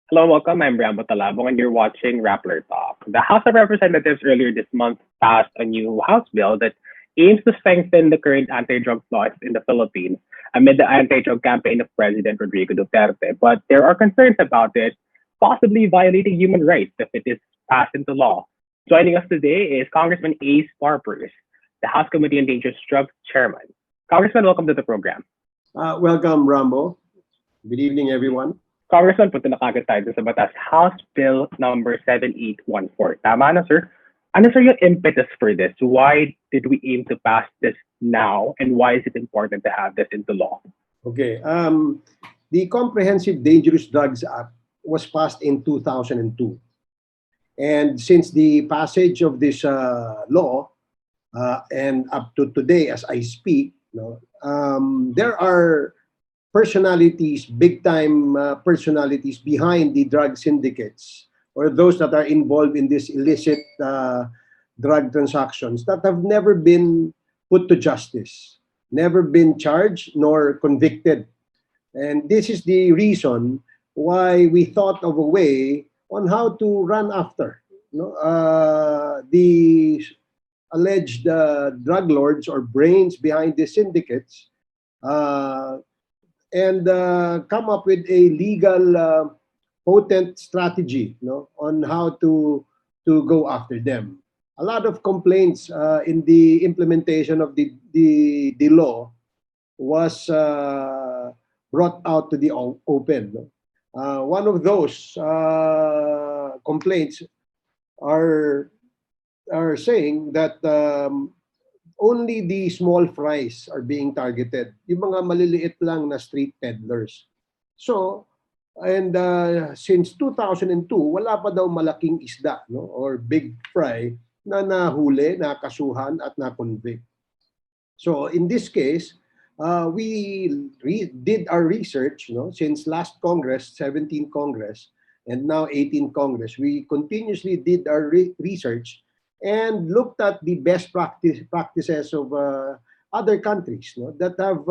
Hello, welcome. I'm Rambo Talabong, and you're watching Rappler Talk. The House of Representatives earlier this month passed a new House bill that aims to strengthen the current anti-drug laws in the Philippines amid the anti-drug campaign of President Rodrigo Duterte. But there are concerns about it possibly violating human rights if it is passed into law. Joining us today is Congressman Ace Barpers, the House Committee on Dangerous Drugs chairman. Congressman, welcome to the program. Welcome, Rambo. Good evening, everyone. Congressman, punta na kagad tayo sa batas. House Bill number 7814. Tama na, sir? Ano, sir, yung impetus for this? Why did we aim to pass this now? And why is it important to have this into law? Okay. The Comprehensive Dangerous Drugs Act was passed in 2002. And since the passage of this law, and up to today, as I speak, there are personalities, big-time personalities behind the drug syndicates or those that are involved in this illicit drug transactions that have never been put to justice, never been charged nor convicted. And this is the reason why we thought of a way on how to run after the alleged drug lords or brains behind the syndicates, and come up with a legal potent strategy on how to go after them. A lot of complaints in the implementation of the law was brought out to the open. One of those complaints are saying that only the small fries are being targeted. Yung mga maliliit lang na street peddlers. So, and since 2002, wala pa daw malaking isda or big fry na nahuli, nakasuhan at na-convict. So, in this case, we did our research since last Congress, 17th Congress, and now 18th Congress. We continuously did our research and looked at the best practices of other countries that have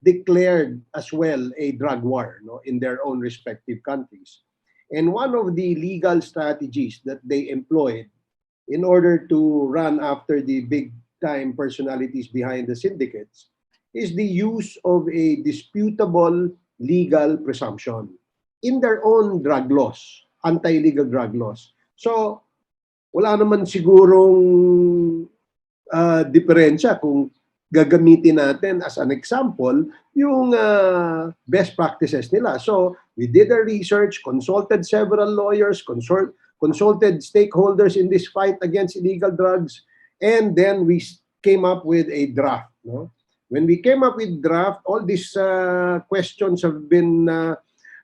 declared as well a drug war in their own respective countries. And one of the legal strategies that they employed in order to run after the big-time personalities behind the syndicates is the use of a disputable legal presumption in their own drug laws, anti-illegal drug laws. So, wala naman sigurong diferensya kung gagamitin natin as an example yung best practices nila. So, we did our research, consulted several lawyers, consulted stakeholders in this fight against illegal drugs, and then we came up with a draft. When we came up with draft, all these questions have been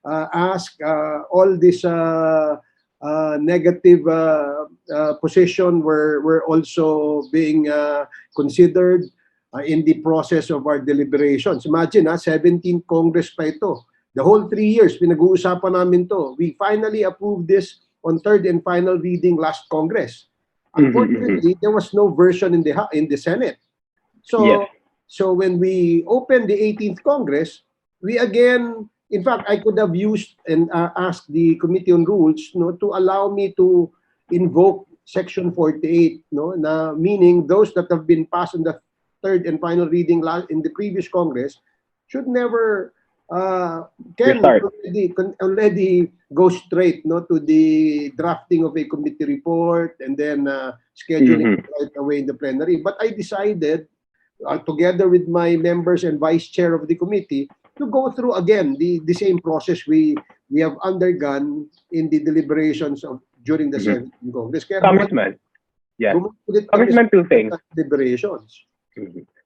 asked, all these negative position were also being considered in the process of our deliberations. Imagine, 17th Congress pa ito. The whole 3 years, pinag-uusapan namin to. We finally approved this on third and final reading last Congress. Unfortunately, there was no version in the Senate. So, Yes. so when we opened the 18th Congress, we again, in fact, I could have used and asked the Committee on Rules to allow me to invoke Section 48, na meaning those that have been passed in the third and final reading in the previous Congress should never can already go straight to the drafting of a committee report and then scheduling it right away in the plenary. But I decided, together with my members and vice chair of the committee, to go through again the same process we have undergone in the deliberations during the 17th Congress. Congressman, yes. Congressman, two things. Deliberations.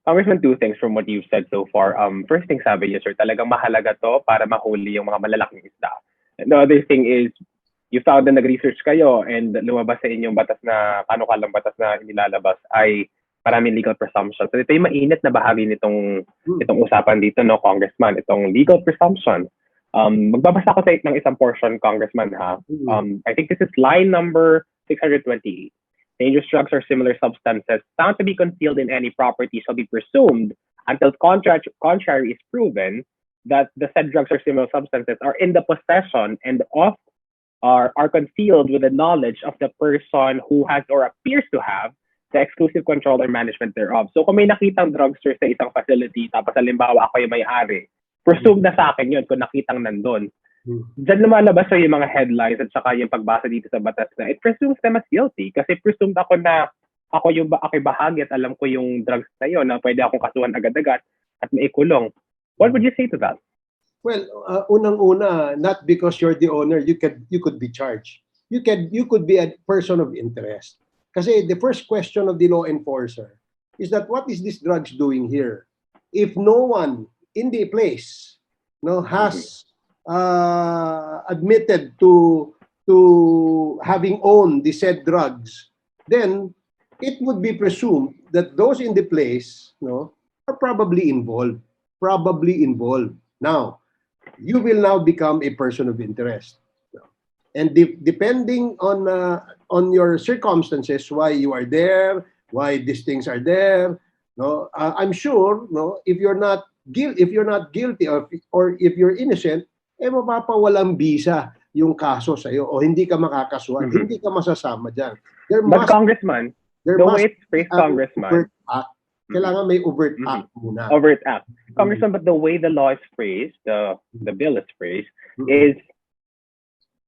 Congressman, two things from what you've said so far. First thing, sabi niyo, sir, talagang mahalaga to para mahuli yung mga malalaking isda. And the other thing is, you found na nag-research kayo and lumabas sa inyong batas na, panukalang batas na inilalabas ay maraming legal presumption. So ito yung mainit na bahagi itong usapan dito, Congressman, itong legal presumption. Magbabasa ko ng isang portion, Congressman, ha? I think this is line number 628. Dangerous drugs or similar substances found to be concealed in any property shall be presumed until contrary is proven that the said drugs or similar substances are in the possession and of are concealed with the knowledge of the person who has or appears to have the exclusive control or management thereof. So kung may nakitang drugstore sa isang facility, tapos halimbawa ako yung may-ari, presume na sa akin yun kung nakitang nandun. Diyan lumalabas so yung mga headlines at saka yung pagbasa dito sa batas na it presumes them as guilty kasi presumed ako na ako'y bahagi at alam ko yung drugs na yun na pwede akong kasuhan agad-agad at maikulong. What would you say to that? Well, unang-una, not because you're the owner, you could be charged. You could be a person of interest. Kasi the first question of the law enforcer is that what is this drugs doing here? If no one in the place has admitted to having owned the said drugs, then it would be presumed that those in the place are probably involved. Now, you will now become a person of interest. And depending on your circumstances, why you are there, why these things are there, I'm sure, if you're not guilty or if you're innocent, mapapawalang bisa yung kaso sa iyo o hindi ka makakasuhan, hindi ka masasama diyan. But Congressman, the way it's phrased, Congressman, kailangan may overt act muna. Overt act. Congressman, but the way the law is phrased, the bill is phrased, is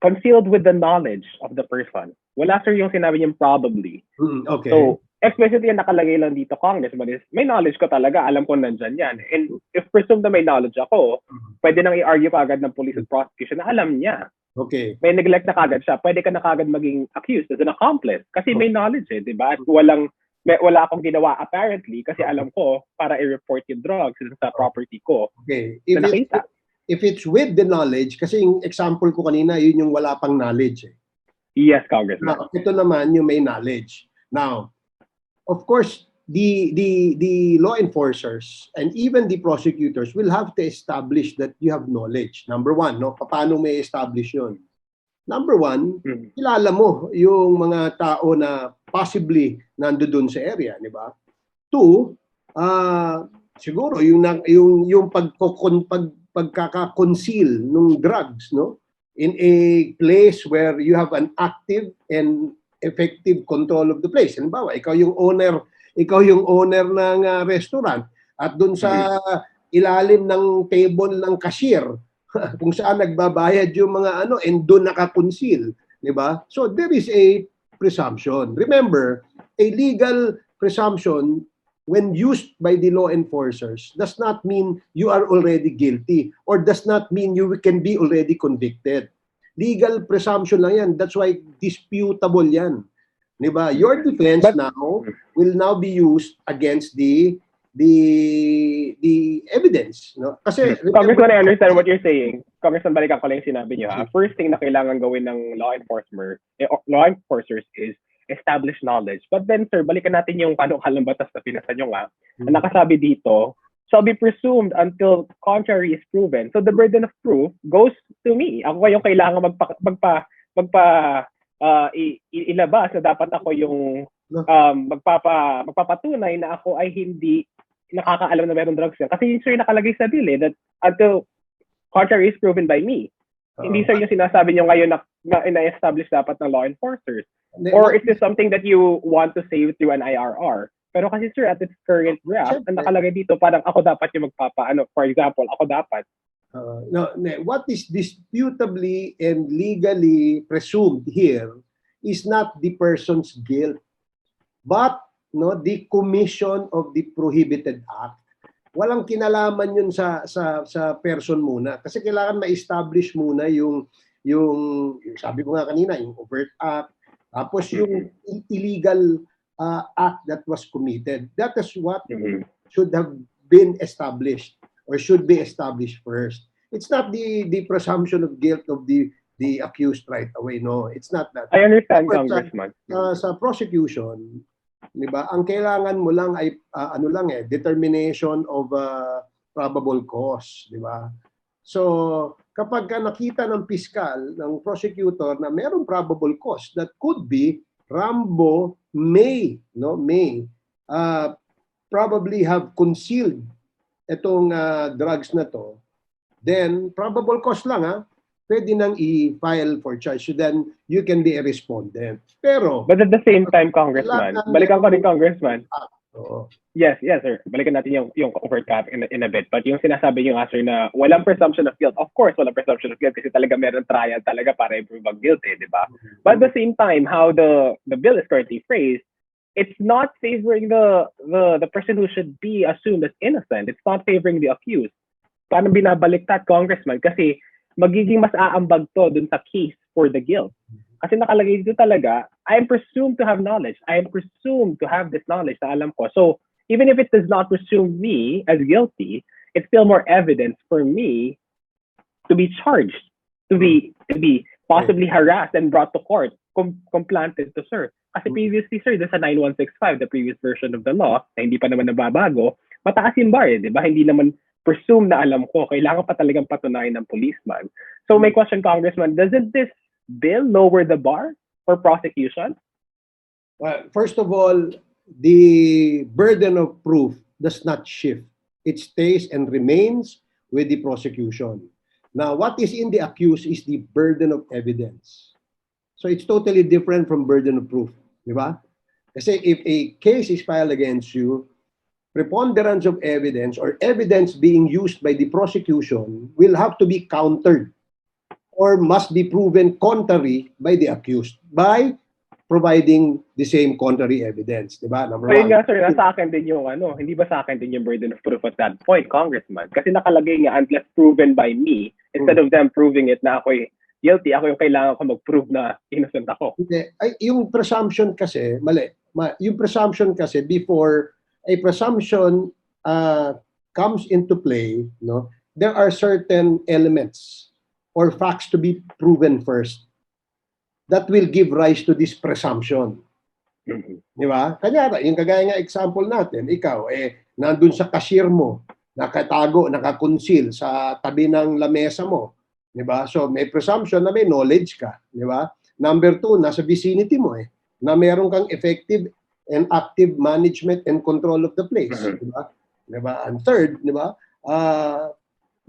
concealed with the knowledge of the person. Wala sir yung sinabi niyang probably. Okay. So, explicitly yung nakalagay lang dito, Congressman, is may knowledge ko talaga, alam ko nandyan yan. And if presumed na may knowledge ako, pwede nang i-argue pa agad ng police and prosecution na alam niya. Okay. May neglect na kagad siya, pwede ka na kagad maging accused as an accomplice. Kasi may knowledge di ba? At wala akong ginawa apparently kasi alam ko para i-report yung drugs sa property ko. Okay. If it's with the knowledge, kasi yung example ko kanina, yun yung wala pang knowledge. Yes, Congressman. Now, ito naman yung may knowledge. Now, of course, the law enforcers and even the prosecutors will have to establish that you have knowledge. Number one, paano may establish yun? Number one, kilala mo yung mga tao na possibly nandoon sa area, di ba? Two, siguro yung pagkaka-conceal ng drugs, in a place where you have an active and effective control of the place. Halimbawa, ikaw yung owner ng restaurant at doon sa ilalim ng table ng cashier kung saan nagbabayad yung mga and doon naka-conceal, di ba? So there is a presumption. Remember, a legal presumption when used by the law enforcers does not mean you are already guilty or does not mean you can be already convicted. Legal presumption lang yan. That's why disputable yan. Diba? Your defense will now be used against the evidence. Kasi Congressman, I understand what you're saying. Congressman, balikan ko lang yung sinabi niyo. First thing na kailangan gawin ng law enforcers is establish knowledge. But then, sir, balikan natin yung panukalang batas na pinasa nyo nga. Ang nakasabi dito, shall be presumed until contrary is proven. So the burden of proof goes to me. Ako yung kailangan ilabas na dapat ako yung magpapatunay na ako ay hindi nakakaalam na meron drugs yan. Kasi yun sir nakalagay sa bill that until contrary is proven by me. Hindi sir yung sinasabi nyo ngayon na ina-establish dapat ng law enforcers. Or is this something that you want to say through an IRR? Pero kasi sir, at its current draft, ang nakalagay dito, parang ako dapat yung for example, ako dapat. What is disputably and legally presumed here is not the person's guilt, but the commission of the prohibited act. Walang kinalaman yun sa person muna. Kasi kailangan ma-establish muna yung sabi ko nga kanina, yung overt act, tapos yung illegal act that was committed. That is what should have been established or should be established first. It's not the presumption of guilt of the accused right away. No, it's not that. I understand, Congressman. Sa prosecution, di ba, ang kailangan mo lang ay determination of probable cause, di ba? So, kapag nakita ng piskal, ng prosecutor na mayroong probable cause that could be Rambo may probably have concealed itong drugs na to, then probable cause lang pwede nang i-file for charge. So then you can be a respondent. Pero But at the same time, Congressman, balikan ko rin, Congressman. Oo. Yes, sir. Balikan natin yung overt cap in a bit. But yung sinasabi yung answer na walang presumption of guilt, of course, walang presumption of guilt kasi talaga meron trial talaga para i-prove ang guilt, di ba? But at the same time, how the bill is currently phrased, it's not favoring the person who should be assumed as innocent. It's not favoring the accused. Paano binabaliktad, Congressman? Kasi magiging mas aambag to dun sa case for the guilt. Kasi nakalagay dito talaga, I am presumed to have knowledge. I am presumed to have this knowledge na alam ko. So, even if it does not presume me as guilty, it's still more evidence for me to be charged, to be possibly harassed and brought to court, complanted to serve. Kasi previously, sir, sa 9165, the previous version of the law, na hindi pa naman nababago, mataas yung bar, di ba? Hindi naman presume na alam ko. Kailangan pa talagang patunayan ng policeman. So my question, Congressman, doesn't this bill lower the bar for prosecution? Well, first of all, the burden of proof does not shift. It stays and remains with the prosecution. Now, what is in the accused is the burden of evidence. So it's totally different from burden of proof. Di ba? Kasi if a case is filed against you, preponderance of evidence or evidence being used by the prosecution will have to be countered or must be proven contrary by the accused by providing the same contrary evidence, di ba? Number one. Nga, sir, nasa akin din yung hindi ba sa akin din yung burden of proof at that point, Congressman? Kasi nakalagay nga, unless proven by me, instead of them proving it na ako'y guilty, ako yung kailangan ko mag-prove na innocent ako. Hindi. Yung presumption kasi, mali. Yung presumption kasi, before a presumption comes into play, no, there are certain elements or facts to be proven first that will give rise to this presumption. Di ba? Kanya, yung kagaya nga example natin, ikaw, nandun sa cashier mo, nakatago, nakakonceal sa tabi ng lamesa mo. Di ba? So, may presumption na may knowledge ka. Di ba? Number two, nasa vicinity mo na meron kang effective and active management and control of the place. Di ba? Di ba? And third, di ba?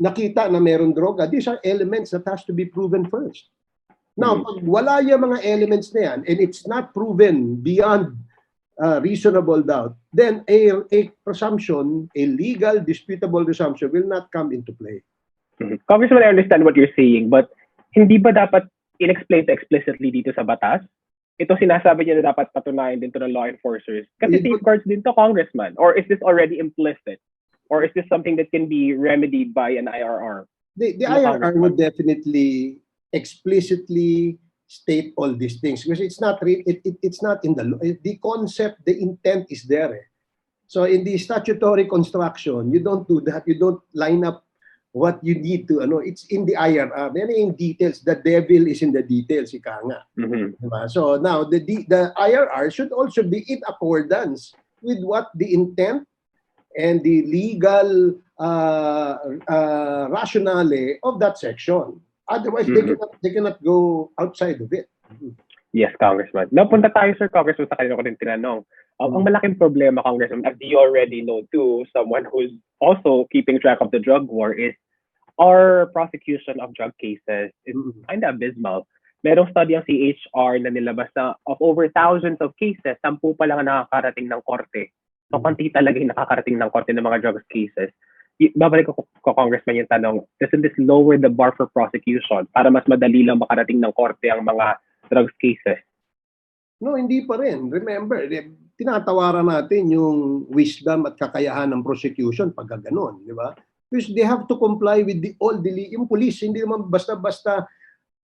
Nakita na meron droga. These are elements that has to be proven first. Now, pag wala yung mga elements na yan, and it's not proven beyond reasonable doubt, then a presumption, a legal, disputable presumption will not come into play. Congressman, I understand what you're saying, but hindi ba dapat in-explain explicitly dito sa batas? Ito sinasabi niya na dapat patunayan din to ng law enforcers. Kasi safeguards din to, Congressman. Or is this already implicit? Or is this something that can be remedied by an IRR? The IRR would definitely explicitly state all these things because it's not in the law. The concept, the intent is there. So in the statutory construction, you don't do that. You don't line up what you need to. It's in the IRR. Then in details, the devil is in the details. Ika nga. So now the IRR should also be in accordance with what the intent and the legal rationale of that section. Otherwise, they cannot go outside of it. Yes, Congressman. Napunta tayo, sir, Congressman, sa kanina ko din tinanong. Ang malaking problema, Congressman, as you already know too, someone who's also keeping track of the drug war, is our prosecution of drug cases is kind of abysmal. Merong study ang CHR na nilabas na of over thousands of cases, 10 pa lang nakakarating ng korte. So, konti talaga yung nakakarating ng korte ng mga drug cases. Babalik ko, Congressman, yung tanong, doesn't this lower the bar for prosecution para mas madali lang makarating ng korte ang mga drugs cases? No, hindi pa rin. Remember, tinatawaran natin yung wisdom at kakayahan ng prosecution pag gano'n, di ba? Because they have to comply with yung police, hindi naman basta-basta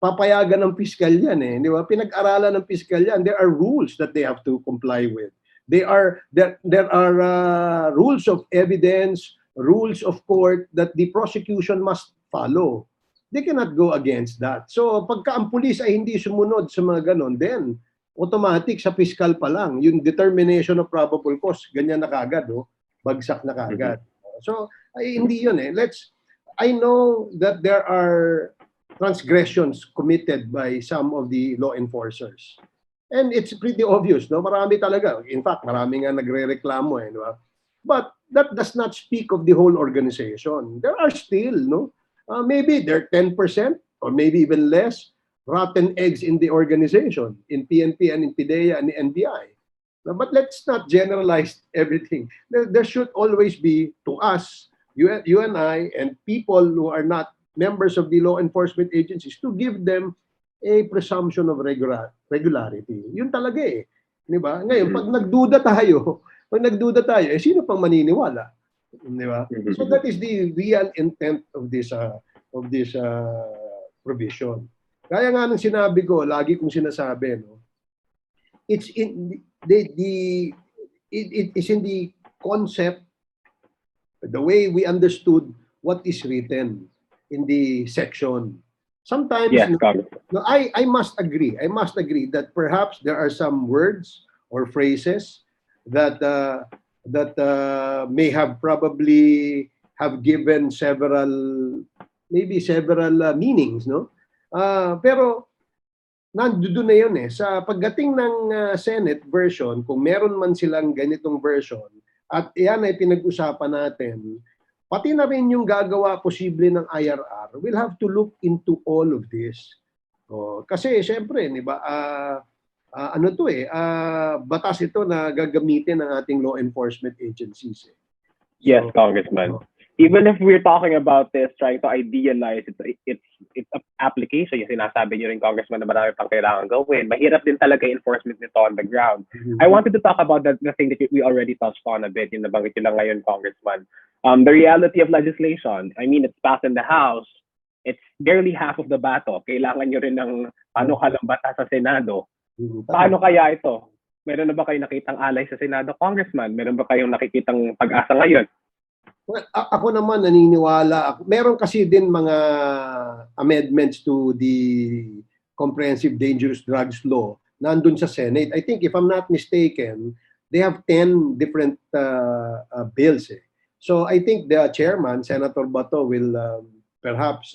papayagan ng piskal yan, di ba? Pinag-aralan ng piskal yan. There are rules that they have to comply with. There are rules of evidence, rules of court that the prosecution must follow. They cannot go against that. So pagka ang pulis ay hindi sumunod sa mga ganon, then automatic sa fiscal pa lang, yung determination of probable cause, ganyan na kagad, bagsak na kagad. So hindi yun I know that there are transgressions committed by some of the law enforcers. And it's pretty obvious, marami talaga. In fact, marami nga nagre-reklamo, di ba? But that does not speak of the whole organization. There are still, Maybe they're 10% or maybe even less rotten eggs in the organization, in PNP and in PIDEA and NBI. But let's not generalize everything. There should always be, to us, you and I, and people who are not members of the law enforcement agencies, to give them a presumption of regularity. Yun talaga eh. Di ba? Ngayon, pag nagduda tayo, sino pang maniniwala? Di ba? So that is the real intent of this provision. Kaya nga nung sinabi ko, lagi kong sinasabi, no, it's in it is in the concept, the way we understood what is written in the section. Sometimes, Yes, no, I must agree. I must agree that perhaps there are some words or phrases that may have probably have given several meanings, no? Pero nandoon na yun eh. Sa pagdating ng Senate version, kung meron man silang ganitong version, at yan ay pinag-usapan natin, pati na rin yung gagawa posible ng IRR, we'll have to look into all of this. Kasi syempre, di ba, batas ito na gagamitin ng ating law enforcement agencies. Yes, Congressman. Even if we're talking about this, trying to idealize, it's an application. Yung sinasabi niyo rin, Congressman, na marami pang kailangan gawin. Mahirap din talaga enforcement nito on the ground. I wanted to talk about the thing that we already touched on a bit, yung nabanggit nyo lang ngayon, Congressman. The reality of legislation. I mean, it's passed in the House. It's barely half of the battle. Kailangan nyo rin ng panukalang batas sa Senado. Paano kaya ito? Meron na ba kayong nakitang alay sa Senado, Congressman? Meron ba kayong nakikitang pag-asa ngayon? Well, ako naman naniniwala. Meron kasi din mga amendments to the Comprehensive Dangerous Drugs Law nandun sa Senate. I think if I'm not mistaken, they have 10 different bills. So I think the chairman, Senator Bato, will perhaps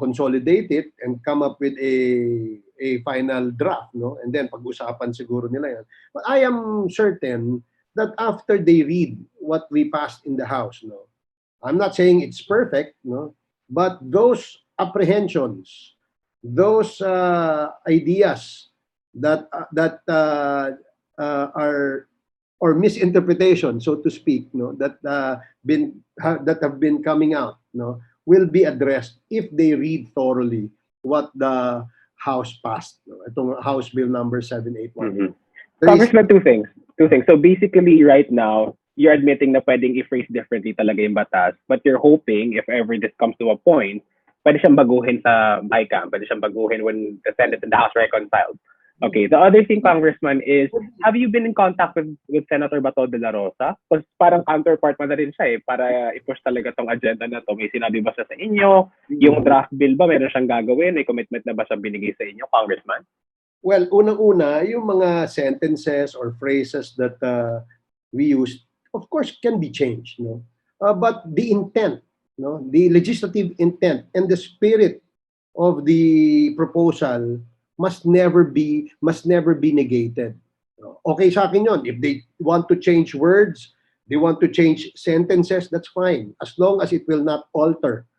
consolidate it and come up with a final draft, no? And then pag-usapan siguro nila yan. But I am certain that after they read what we passed in the House, no, I'm not saying it's perfect, no, but those apprehensions, those ideas that are or misinterpretation, so to speak, no, that have been coming out, no, will be addressed if they read thoroughly what the House passed, no, itong House Bill number 781. Congressman, two things. So basically, right now, you're admitting na pwedeng i-phrase differently talaga yung batas, but you're hoping, if ever this comes to a point, pwede siyang baguhin sa BICAM, pwede siyang baguhin when the Senate and the House reconciled. Okay, the other thing, Congressman, is, have you been in contact with Senator Bato de la Rosa? Because parang counterpart mo na rin siya para i-push talaga tong agenda na to. May sinabi ba siya sa inyo? Yung draft bill ba, meron siyang gagawin? May commitment na ba siya binigay sa inyo, Congressman? Well, unang-una, yung mga sentences or phrases that we use, of course, can be changed, no? But the intent, no, the legislative intent and the spirit of the proposal must never be negated. Okay sa akin yun. If they want to change words, they want to change sentences, that's fine, as long as it will not alter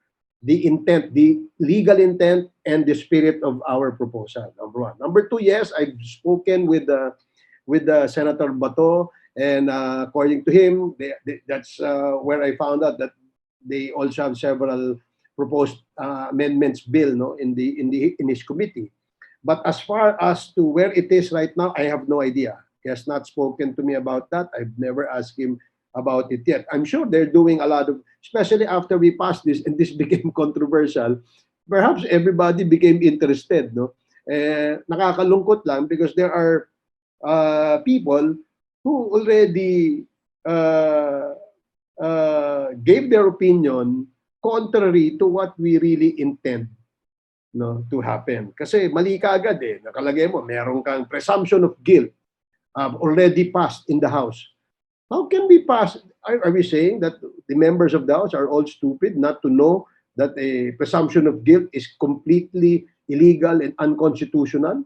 the intent, the legal intent, and the spirit of our proposal. Number one. Number two, yes, I've spoken with Senator Bato, and according to him, that's where I found out that they also have several proposed amendments bill, no, in his committee. But as far as to where it is right now, I have no idea. He has not spoken to me about that. I've never asked him about it yet. I'm sure they're doing a lot of, especially after we passed this and this became controversial, perhaps everybody became interested, no? Nakakalungkot lang because there are people who already gave their opinion contrary to what we really intend, no, to happen. Kasi mali ka agad eh. Nakalagay mo, meron kang presumption of guilt already passed in the House. How can we pass? Are we saying that the members of the House are all stupid not to know that a presumption of guilt is completely illegal and unconstitutional?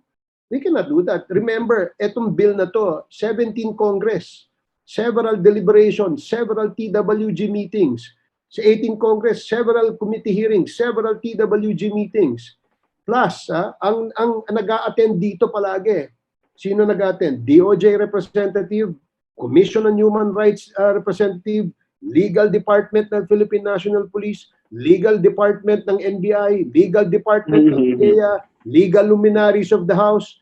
We cannot do that. Remember, etong bill na to, 17 Congress, several deliberations, several TWG meetings, Sa 18th Congress, several committee hearings, several TWG meetings. Plus, ang nag-a-attend dito palagi, sino nag-a-attend? DOJ representative, Commission on Human Rights representative, Legal Department ng Philippine National Police, Legal Department ng NBI, Legal Department ng PIA, legal luminaries of the House,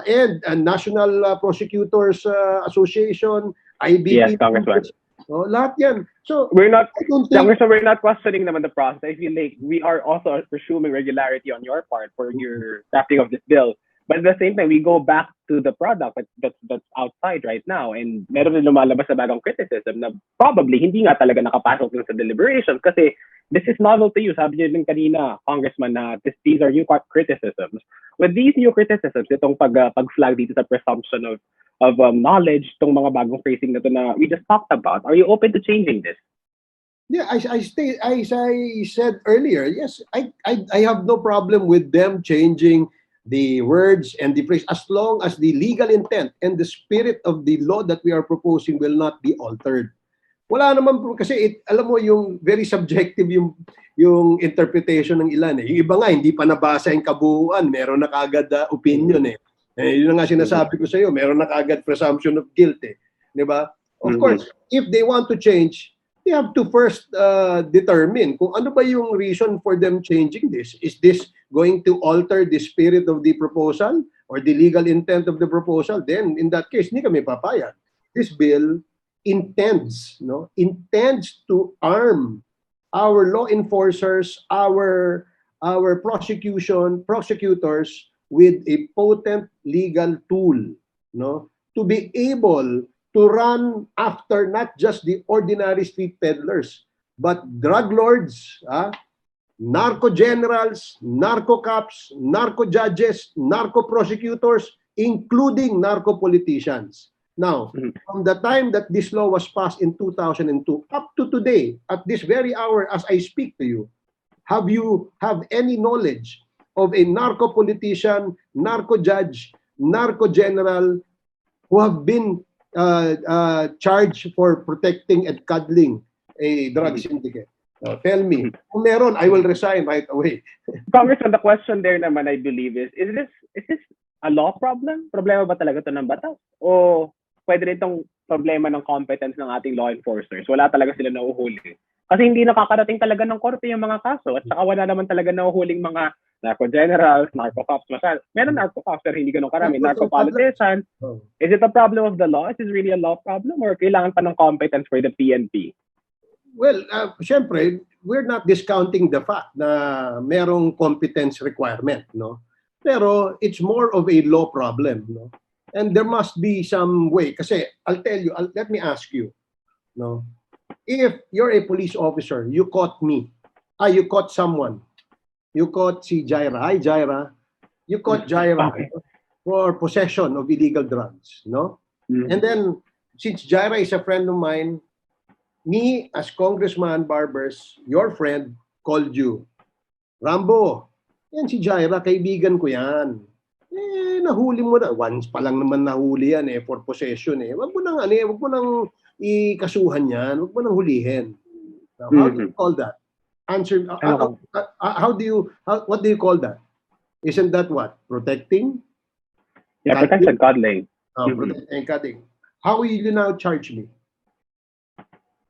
and National Prosecutors Association, IBP. Yes, Congressman. Lahat yan. So, we're not, I don't think... Congressman, we're not questioning naman the process. I feel like we are also presuming regularity on your part for your drafting of this bill. But at the same time, we go back to the product that's outside right now. And meron din lumalabas sa bagong criticism na probably hindi nga talaga nakapasok dun sa deliberations kasi this is novel to you. Sabi niyo din kanina, Congressman, na these are new criticisms. With these new criticisms, itong pag-flag dito sa presumption of knowledge, itong mga bagong phrasing na to na we just talked about, are you open to changing this? Yeah, as I said earlier, yes, I have no problem with them changing the words and the phrase as long as the legal intent and the spirit of the law that we are proposing will not be altered. Wala naman po kasi alam mo yung very subjective yung interpretation ng ilan eh. Yung iba nga hindi pa nabasa yung kabuuan, meron na kaagad opinion eh. Yun nga sinasabi ko sa iyo, meron na kaagad presumption of guilt eh. 'Di ba? Of course, if they want to change, they have to first determine kung ano ba yung reason for them changing this. Is this going to alter the spirit of the proposal or the legal intent of the proposal? Then, in that case, hindi kami papayag. This bill intends to arm our law enforcers, our prosecutors with a potent legal tool, to be able to run after not just the ordinary street peddlers, but drug lords, narco generals, narco cops, narco judges, narco prosecutors, including narco politicians. Now, from the time that this law was passed in 2002 up to today, at this very hour as I speak to you, have you any knowledge of a narco politician, narco judge, narco general who have been charged for protecting and cuddling a drug syndicate? Now, tell me, kung meron, I will resign right away. Congressman, the question there naman, I believe, is this a law problem? Problema ba talaga ito ng batas? O pwede rin itong problema ng competence ng ating law enforcers? Wala talaga sila nauhuli. Kasi hindi nakakarating talaga ng korte yung mga kaso at saka wala naman talaga nauhuling mga narco generals, narco cops. Meron narco cops pero hindi ganun karami. Narco politicians. Is it a problem of the law? Is it really a law problem? Or kailangan pa ng competence for the PNP? Well, syempre, we're not discounting the fact na merong competence requirement, Pero it's more of a law problem, And there must be some way. Kasi I'll tell you, let me ask you, if you're a police officer, you caught me, you caught someone, you caught si Jaira. Hi, Jaira. You caught Jaira for possession of illegal drugs, And then, since Jaira is a friend of mine, me, as Congressman Barbers, your friend, called you. Rambo, yan si Jaira, kaibigan ko yan. Nahuli mo na. Once pa lang naman nahuli yan for possession Wag mo nang ikasuhan yan. Wag mo nang hulihin. Now, how do you call that? Answer. What do you call that? Isn't that what? Protecting? Yeah, protection, cuddling. Protecting and cuddling. How will you now charge me?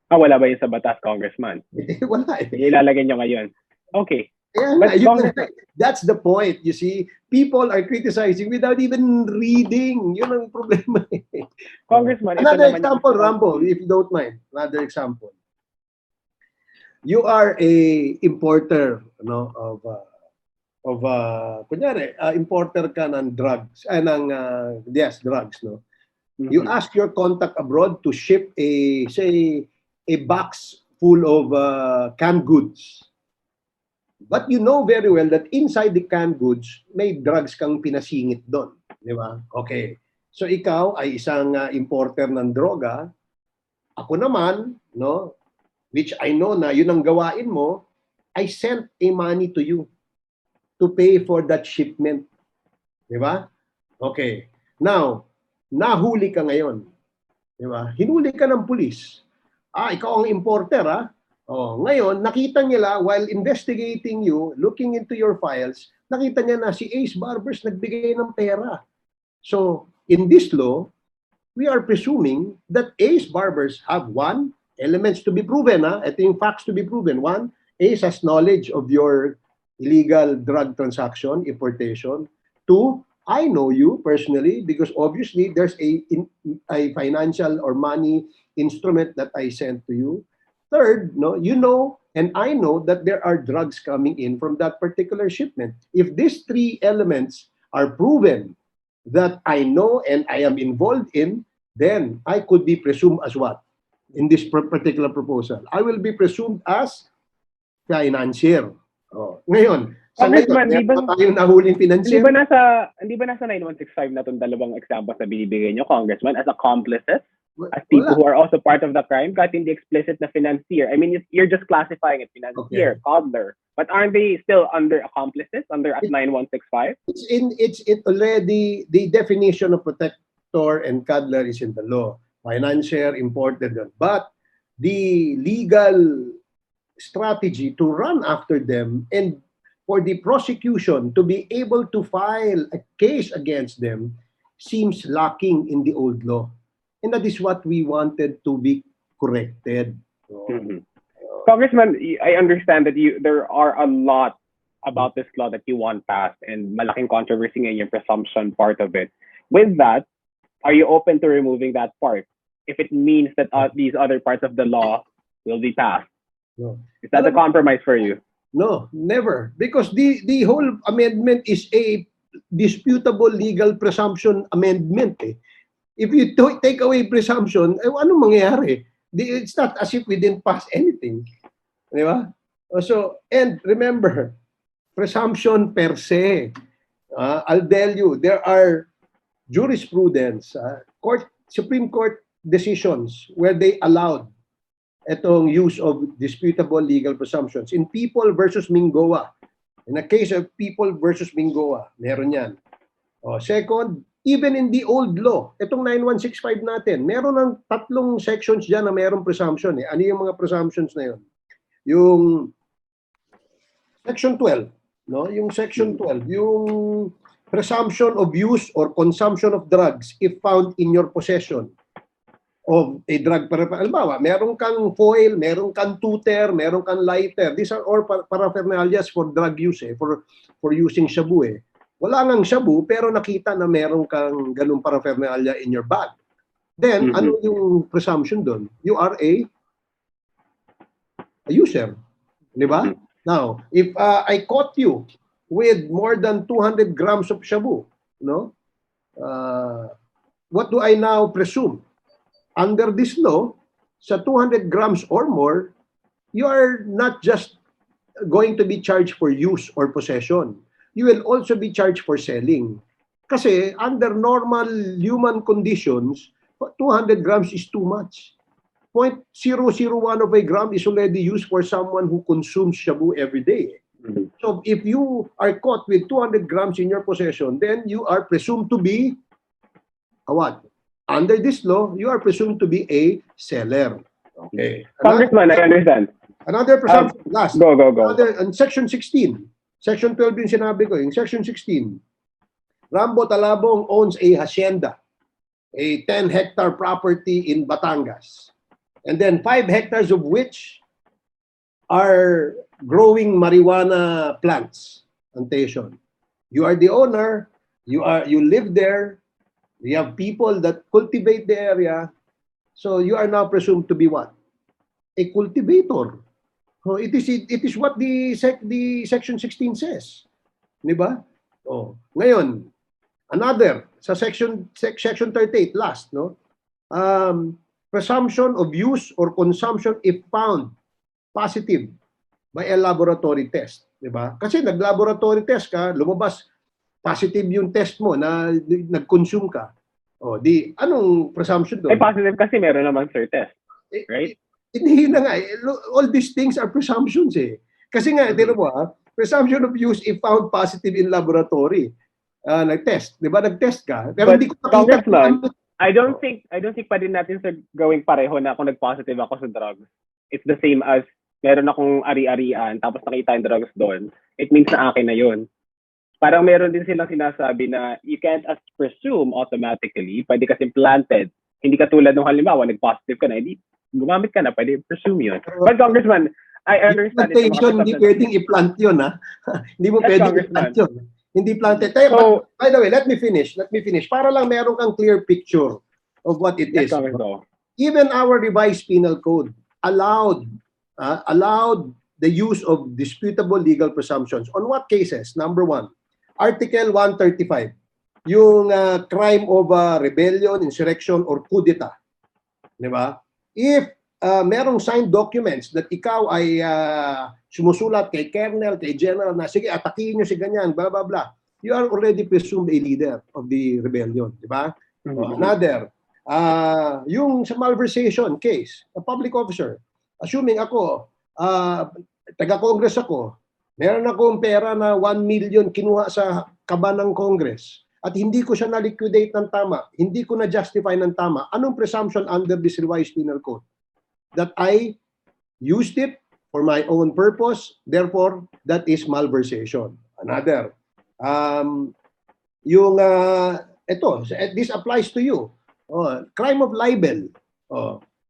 Wala ba yun sa batas, Congressman? Wala Ilalagay nyo ngayon. Okay. Yeah, that's the point. You see, people are criticizing without even reading. Yun ang problema. Congressman, another example, Rambo, if you don't mind. Another example. You are a importer, kunyari, importer ka ng drugs, drugs, You ask your contact abroad to ship a box full of canned goods. But you know very well that inside the canned goods, may drugs kang pinasingit doon. Di ba? Okay. So ikaw ay isang importer ng droga. Ako naman, which I know na yun ang gawain mo, I sent a money to you to pay for that shipment. Di ba? Okay. Now, nahuli ka ngayon. Di ba? Hinuli ka ng pulis. Ikaw ang importer, Oh, ngayon, nakita nila while investigating you, looking into your files, nakita niya na si Ace Barbers nagbigay ng pera. So, in this law, we are presuming that Ace Barbers have one, elements to be proven. Ito yung facts to be proven. One, Ace has knowledge of your illegal drug transaction, importation. Two, I know you personally because obviously there's a financial or money instrument that I sent to you. Third, no, you know and I know that there are drugs coming in from that particular shipment. If these three elements are proven that I know and I am involved in, then I could be presumed as what? In this particular proposal. I will be presumed as financier. Oh. Ngayon, sa ngayon, Congressman, meron pa tayong nahuling financier. Hindi ba nasa 9165 na itong dalawang examples na binibigay nyo, Congressman, as accomplices? As people who are also part of the crime, kahit hindi explicit na financier. I mean, you're just classifying it financier, cobbler. But aren't they still under accomplices, under 9165? It's already, the definition of protector and coddler is in the law. Financier, imported. But the legal strategy to run after them and for the prosecution to be able to file a case against them seems lacking in the old law. And that is what we wanted to be corrected. Congressman, I understand that there are a lot about this law that you want passed and malaking controversy in your presumption part of it. With that, are you open to removing that part if it means that these other parts of the law will be passed? No. Is that a compromise for you? No, never. Because the whole amendment is a disputable legal presumption amendment. If you take away presumption, ano mangyayari? It's not as if we didn't pass anything. Di ba? So, and remember, presumption per se, I'll tell you, there are jurisprudence, Supreme Court decisions where they allowed itong use of disputable legal presumptions. In People versus Mingoa, in a case of People versus Mingoa, meron yan. Second, even in the old law, itong 9165 natin, meron ng tatlong sections dyan na merong presumption. Ano yung mga presumptions na yun? Yung Section 12, no? Yung Section 12, yung presumption of use or consumption of drugs if found in your possession of a drug. Halimbawa, meron kang foil, meron kang tutor, meron kang lighter. These are all paraphernalias for drug use, for using shabu. Wala ngang shabu, pero nakita na meron kang ganung paraphernalia in your bag. Then, ano yung presumption doon? You are a user. Di ba? Now, if I caught you with more than 200 grams of shabu, no? What do I now presume? Under this law, sa 200 grams or more, you are not just going to be charged for use or possession. You will also be charged for selling. Kasi under normal human conditions, 200 grams is too much. 0.001 of a gram is already used for someone who consumes shabu every day. So if you are caught with 200 grams in your possession, then you are presumed to be a what? Under this law, you are presumed to be a seller. Okay. Congressman, I understand. Another presumption. Last. Go. In Section 16. Section 12 yung sinabi ko. In Section 16, Rambo Talabong owns a hacienda, a 10-hectare property in Batangas. And then 5 hectares of which are growing marijuana plants, plantation. You are the owner, you live there, you have people that cultivate the area, so you are now presumed to be what? A cultivator. So it is what the Section 16 says. Di ba? Ngayon, another sa Section 38 last, no? Presumption of use or consumption if found positive by a laboratory test, di ba? Kasi nag-laboratory test ka, lumabas positive yung test mo na nag-consume ka. Anong presumption doon? Positive kasi meron naman sir test, right? Hindi na nga. All these things are presumptions Kasi nga, tira mo presumption of use if found positive in laboratory. Nag-test. Di ba? Nag-test ka. Pero hindi ko nakita. Congressman, I don't think pa din natin sir gawing pareho na kung nag-positive ako sa drugs. It's the same as meron akong ari-arian, tapos nakita yung drugs doon, it means na akin na yun. Parang meron din silang sinasabi na you can't as presume automatically, pwede kasi planted. Hindi katulad ng halimbawa, nag-positive ka na, hindi, gumamit ka na, pwede presume yun. But Congressman, I understand it. Hindi pwedeng i-plant yun, ha? Hindi mo pwedeng i-plant yun. Hindi planted. So, by the way, let me finish. Para lang meron kang clear picture of what it is. Even our revised penal code allowed the use of disputable legal presumptions. On what cases? Number 1, Article 135, yung crime of rebellion, insurrection, or coup d'etat. Diba? If merong signed documents that ikaw ay sumusulat kay Colonel, kay General na, sige, atakihin nyo si ganyan, blah, blah, blah. You are already presumed a leader of the rebellion. Diba? Another, yung sa malversation case, a public officer, assuming ako, taga-Congress ako, meron akong pera na 1 million kinuha sa kaba ng Congress at hindi ko siya na-liquidate ng tama, hindi ko na-justify ng tama, anong presumption under this revised penal code? That I used it for my own purpose, therefore, that is malversation. Another, this applies to you. Crime of libel.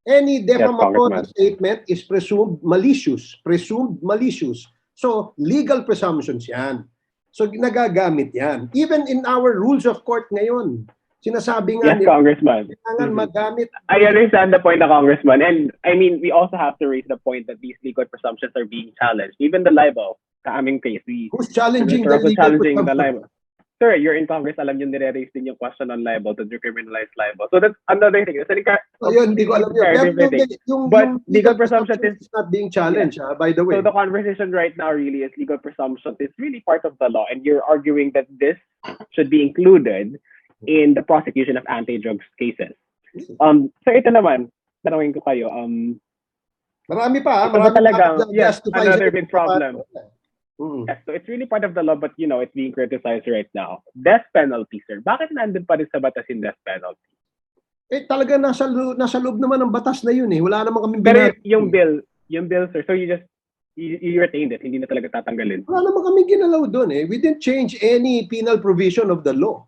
Any defamatory statement is presumed malicious. So, legal presumptions yan. So, nagagamit yan. Even in our rules of court ngayon, sinasabi nga yes, Congressman. Magamit. I understand the point, Congressman. And I mean, we also have to raise the point that these legal presumptions are being challenged. Even the libel, sa aming case. Who's challenging the legal presumption? Sir, you're in Congress, alam nyo, nire-raise din yung question on libel to decriminalize libel. So that's another thing. Hindi ko alam yun. But legal presumption is not being challenged, by the way. So the conversation right now really is legal presumption is really part of the law, and you're arguing that this should be included in the prosecution of anti-drugs cases. So ito naman, tanongin ko kayo. Marami pa. Yes, another big problem. Yes, so it's really part of the law, but it's being criticized right now. Death penalty, sir. Bakit nandun pa rin sa batas yung death penalty? Talaga nasa loob naman ng batas na yun eh. Wala naman kami Pero yung bill, sir, so you retained it, hindi na talaga tatanggalin. Wala naman kami ginalaw doon eh. We didn't change any penal provision of the law.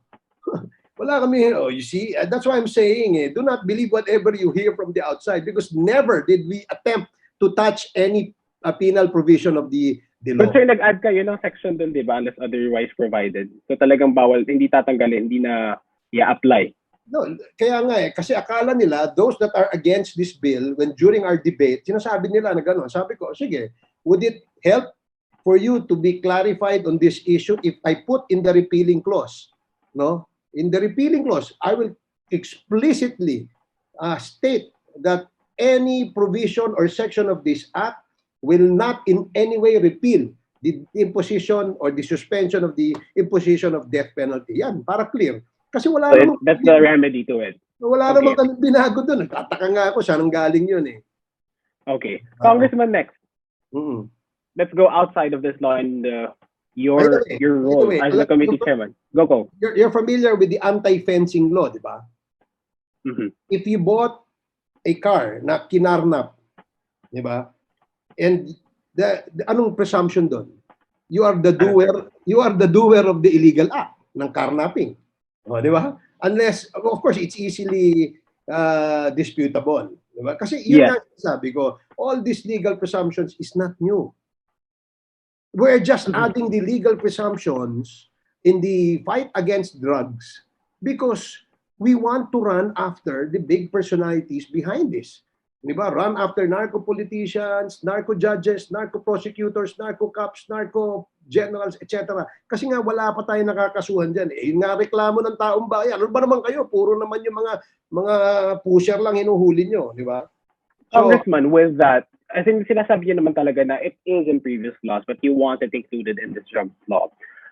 Wala kami, you see, that's why I'm saying, do not believe whatever you hear from the outside because never did we attempt to touch any penal provision of the law. But sir, nag-add kayo ng section dun, di ba, unless otherwise provided. So talagang bawal, hindi tatanggalin, hindi na i-apply. No, kaya nga kasi akala nila, those that are against this bill, when during our debate, sinasabi nila na gano'n. Sabi ko, sige, would it help for you to be clarified on this issue if I put in the repealing clause? No? In the repealing clause, I will explicitly state that any provision or section of this act will not in any way repeal the imposition or the suspension of the imposition of death penalty. Yan, para clear. Kasi wala so that's the remedy to it. Wala naman kami binago doon. Nagtataka nga ako, saan ang galing yun eh. Okay. Congressman, next. Let's go outside of this law and your role as the committee chairman. Go. You're familiar with the anti-fencing law, di ba? If you bought a car na kinarnap, di ba? And anong presumption doon? You are the doer of the illegal act ng carnapping. Di ba? Unless, of course, it's easily disputable. Di ba? Kasi yun ang sabi ko, all these legal presumptions is not new. We're just adding the legal presumptions in the fight against drugs because we want to run after the big personalities behind this. Diba? Run after narco-politicians, narco-judges, narco-prosecutors, narco-cops, narco-generals, etc. Kasi nga wala pa tayo nakakasuhan dyan. Yun nga reklamo ng taong bayan. Ano ba naman kayo? Puro naman yung mga pusher lang hinuhuli nyo. Diba? So, Congressman, with that, I think sinasabi niyo naman talaga na it is in previous laws but you want it included in this drugs law.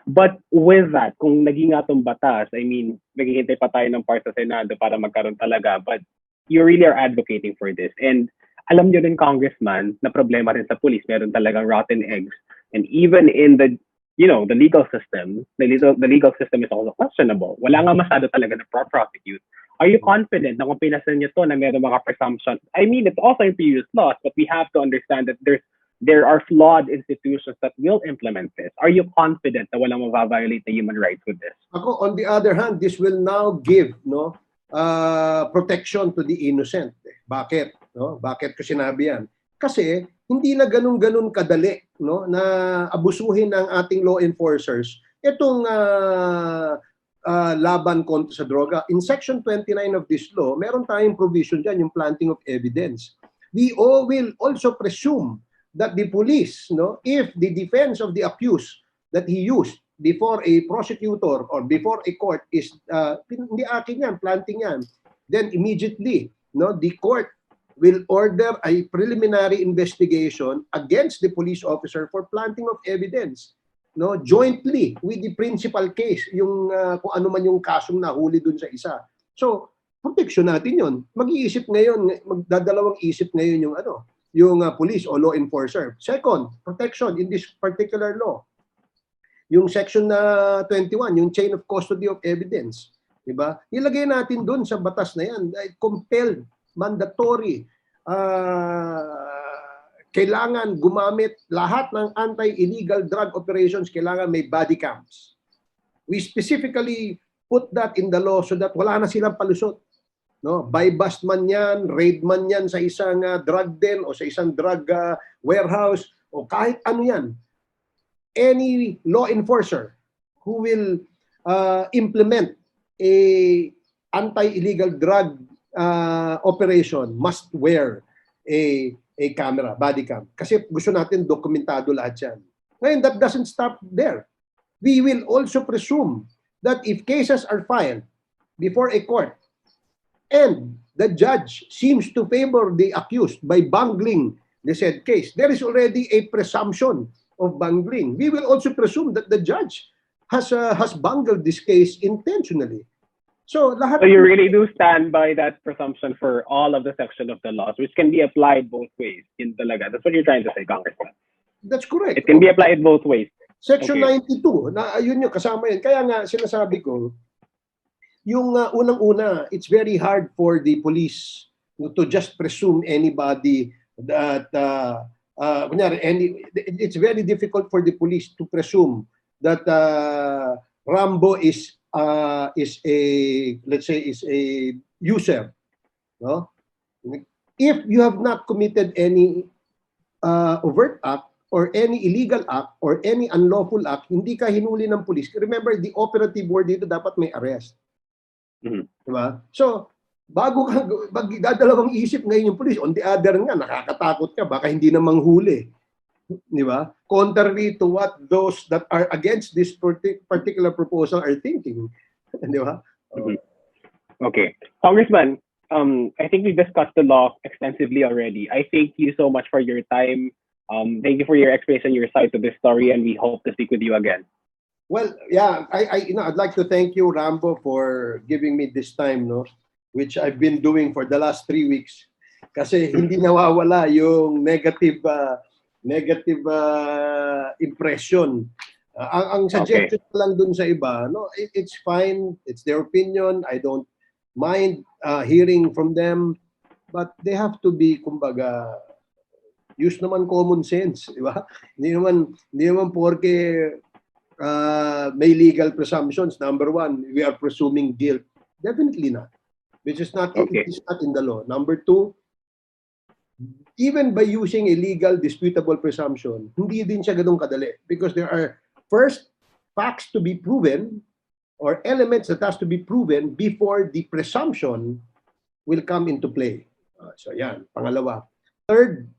But with that, kung naging nga itong batas, I mean, naghihintay pa tayo ng part sa Senado para magkaroon talaga. But you really are advocating for this. And alam niyo rin, Congressman, na problema rin sa police. Meron talagang rotten eggs. And even in the legal system, the legal system is also questionable. Wala nga masyado talaga na prosecute. Are you confident na kung pinasan niyo to na meron mga presumptions? I mean, it's also in previous laws, but we have to understand that there's there are flawed institutions that will implement this. Are you confident na walang mababiolate na human rights with this? Ako, on the other hand, this will now give protection to the innocent. Bakit? No? Bakit ko sinabi yan? Kasi hindi na ganun-ganun kadali na abusuhin ng ating law enforcers itong laban kontra sa droga. In Section 29 of this law, meron tayong provision dyan, yung planting of evidence. We all will also presume that the police, if the defense of the accused that he used before a prosecutor or before a court is, hindi akin yan, planting yan, then immediately, the court will order a preliminary investigation against the police officer for planting of evidence, jointly with the principal case, yung kung ano man yung kasong nahuli dun sa isa. So, protection natin yun. Mag-iisip ngayon, magdadalawang isip ngayon yung police o law enforcer. Second, protection in this particular law. Yung section 21, yung chain of custody of evidence, di ba? Ilagay natin dun sa batas na yan, compelled, mandatory, kailangan gumamit lahat ng anti-illegal drug operations, kailangan may body cams. We specifically put that in the law so that wala na silang palusot. Buy bust man yan, raid man yan sa isang drug den o sa isang drug warehouse o kahit ano yan. Any law enforcer who will implement a anti-illegal drug operation must wear a camera, body cam. Kasi gusto natin dokumentado lahat yan. Ngayon, that doesn't stop there. We will also presume that if cases are filed before a court and the judge seems to favor the accused by bungling the said case, there is already a presumption of bungling. We will also presume that the judge has bungled this case intentionally. So you really do stand by that presumption for all of the section of the laws, which can be applied both ways. That's what you're trying to say, Congressman. That's correct. It can be applied both ways. Section 92, ayun yung kasama yan. Kaya nga, sinasabi ko, yung unang-una, it's very hard for the police to just presume anybody that, it's very difficult for the police to presume that Rambo is a, let's say, is a user. If you have not committed any overt act, or any illegal act, or any unlawful act, hindi ka hinuli ng police. Remember, the operative word dito dapat may arrest. Diba? So, bago ka, dadalawang isip ngayon yung police, on the other nga, nakakatakot ka, baka hindi na manghuli. Diba? Contrary to what those that are against this particular proposal are thinking. Diba? Okay. Congressman, I think we discussed the law extensively already. I thank you so much for your time. Thank you for your explanation, your side to this story, and we hope to speak with you again. Well, yeah, I'd like to thank you, Rambo, for giving me this time, which I've been doing for the last 3 weeks. Kasi hindi nawawala yung negative impression. Ang suggestion lang dun sa iba, it's fine, it's their opinion. I don't mind hearing from them, but they have to be, kumbaga, use naman common sense, di ba? Hindi naman porke may legal presumptions. Number one, we are presuming guilt. Definitely not. Which is not, it is not in the law. Number two, even by using a legal disputable presumption, hindi din siya ganun kadali. Because there are first facts to be proven or elements that has to be proven before the presumption will come into play. So yan, pangalawa. Third,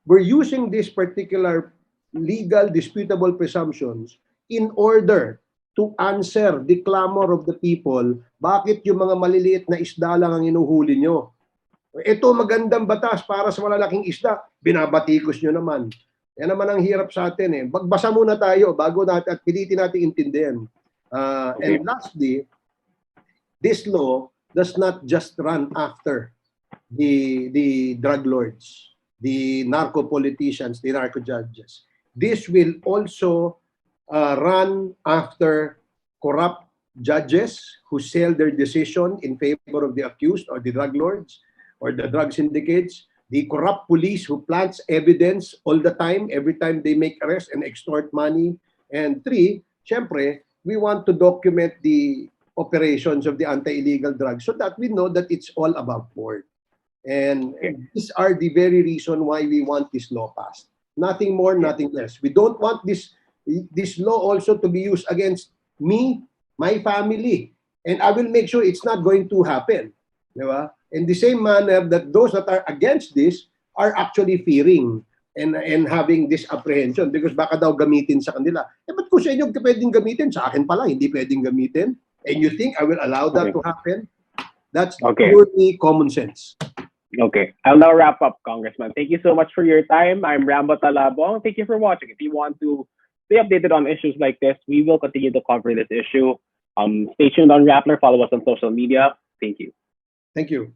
we're using this particular legal disputable presumptions in order to answer the clamor of the people, bakit yung mga maliliit na isda lang ang inuhuli nyo? Ito magandang batas para sa malalaking isda, binabatikos nyo naman. Yan naman ang hirap sa atin. Magbasa muna tayo bago natin at pilitin natin intindihan. And lastly, this law does not just run after the drug lords, the narco politicians, the narco judges. This will also run after corrupt judges who sell their decision in favor of the accused or the drug lords or the drug syndicates, the corrupt police who plants evidence all the time, every time they make arrests and extort money. And 3, syempre, we want to document the operations of the anti-illegal drugs so that we know that it's all above board. And these are the very reason why we want this law passed. Nothing more, nothing less. We don't want this law also to be used against me, my family. And I will make sure it's not going to happen. Diba? In the same manner that those that are against this are actually fearing and having this apprehension because baka daw gamitin sa kanila. Ba't kung sa inyo pwedeng gamitin, sa akin pala hindi pwedeng gamitin? And you think I will allow that to happen? That's purely common sense. Okay. I'll now wrap up, Congressman. Thank you so much for your time. I'm Rambo Talabong. Thank you for watching. If you want to stay updated on issues like this, we will continue to cover this issue. Stay tuned on Rappler. Follow us on social media. Thank you. Thank you.